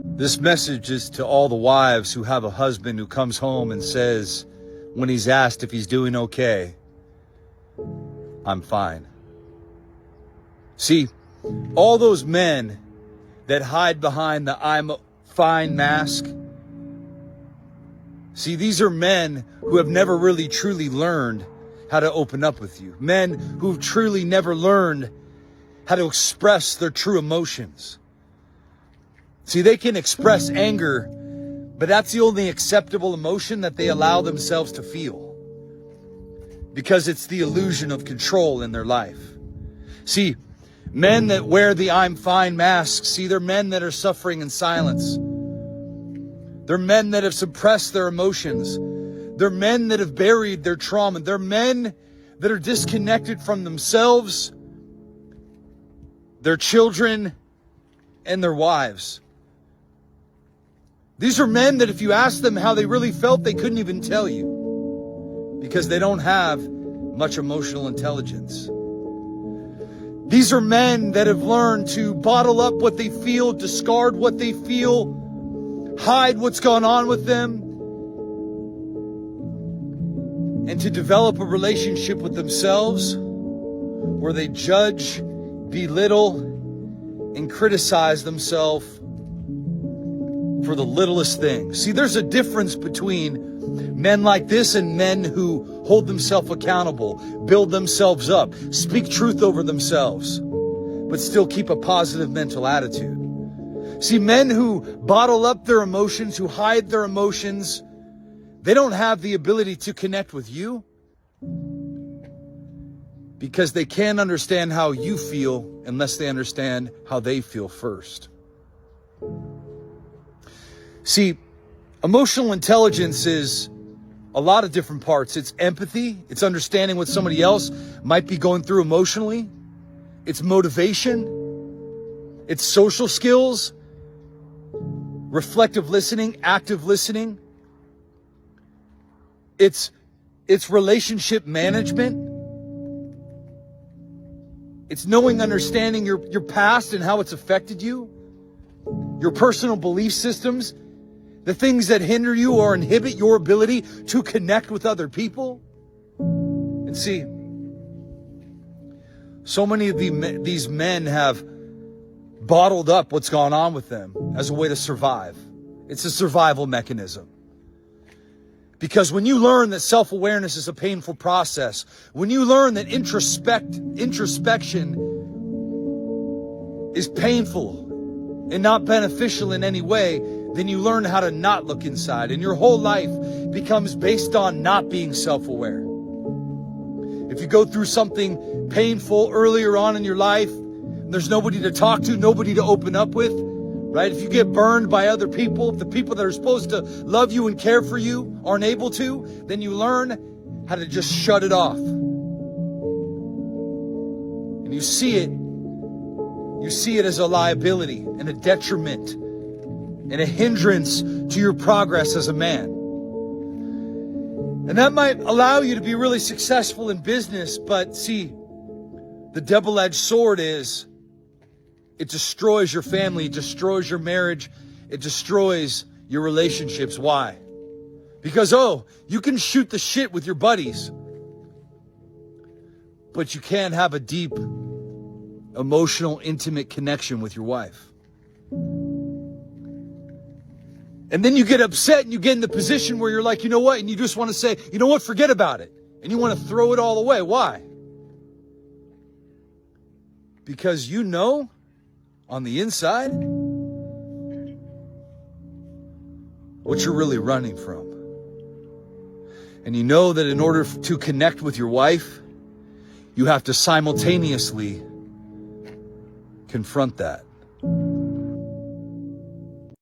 This message is to all the wives who have a husband who comes home and says, when he's asked if he's doing okay, "I'm fine." See, all those men that hide behind the "I'm fine" mask, see, these are men who have never really truly learned how to open up with you. Men who've truly never learned how to express their true emotions. See, they can express anger, but that's the only acceptable emotion that they allow themselves to feel, because it's the illusion of control in their life. See, men that wear the "I'm fine" mask, see, they're men that are suffering in silence. They're men that have suppressed their emotions. They're men that have buried their trauma. They're men that are disconnected from themselves, their children, and their wives. These are men that if you ask them how they really felt, they couldn't even tell you, because they don't have much emotional intelligence. These are men that have learned to bottle up what they feel, discard what they feel, hide what's gone on with them, and to develop a relationship with themselves where they judge, belittle, and criticize themselves for the littlest thing. See, there's a difference between men like this and men who hold themselves accountable, build themselves up, speak truth over themselves, but still keep a positive mental attitude. See, men who bottle up their emotions, who hide their emotions, they don't have the ability to connect with you because they can't understand how you feel unless they understand how they feel first. See, emotional intelligence is a lot of different parts. It's empathy. It's understanding what somebody else might be going through emotionally. It's motivation. It's social skills, reflective listening, active listening. It's relationship management. It's knowing, understanding your past and how it's affected you, your personal belief systems, the things that hinder you or inhibit your ability to connect with other people. And see, so many of these men have bottled up what's gone on with them as a way to survive. It's a survival mechanism. Because when you learn that self-awareness is a painful process, when you learn that introspection is painful and not beneficial in any way, then you learn how to not look inside. And your whole life becomes based on not being self-aware. If you go through something painful earlier on in your life, there's nobody to talk to, nobody to open up with, right? If you get burned by other people, if the people that are supposed to love you and care for you aren't able to, then you learn how to just shut it off. And you see it as a liability and a detriment and a hindrance to your progress as a man. And that might allow you to be really successful in business, but see, the double-edged sword is it destroys your family, it destroys your marriage, it destroys your relationships. Why? Because, you can shoot the shit with your buddies, but you can't have a deep, emotional, intimate connection with your wife. And then you get upset and you get in the position where you're like, you know what? And you just want to say, you know what? Forget about it. And you want to throw it all away. Why? Because you know on the inside what you're really running from. And you know that in order to connect with your wife, you have to simultaneously confront that.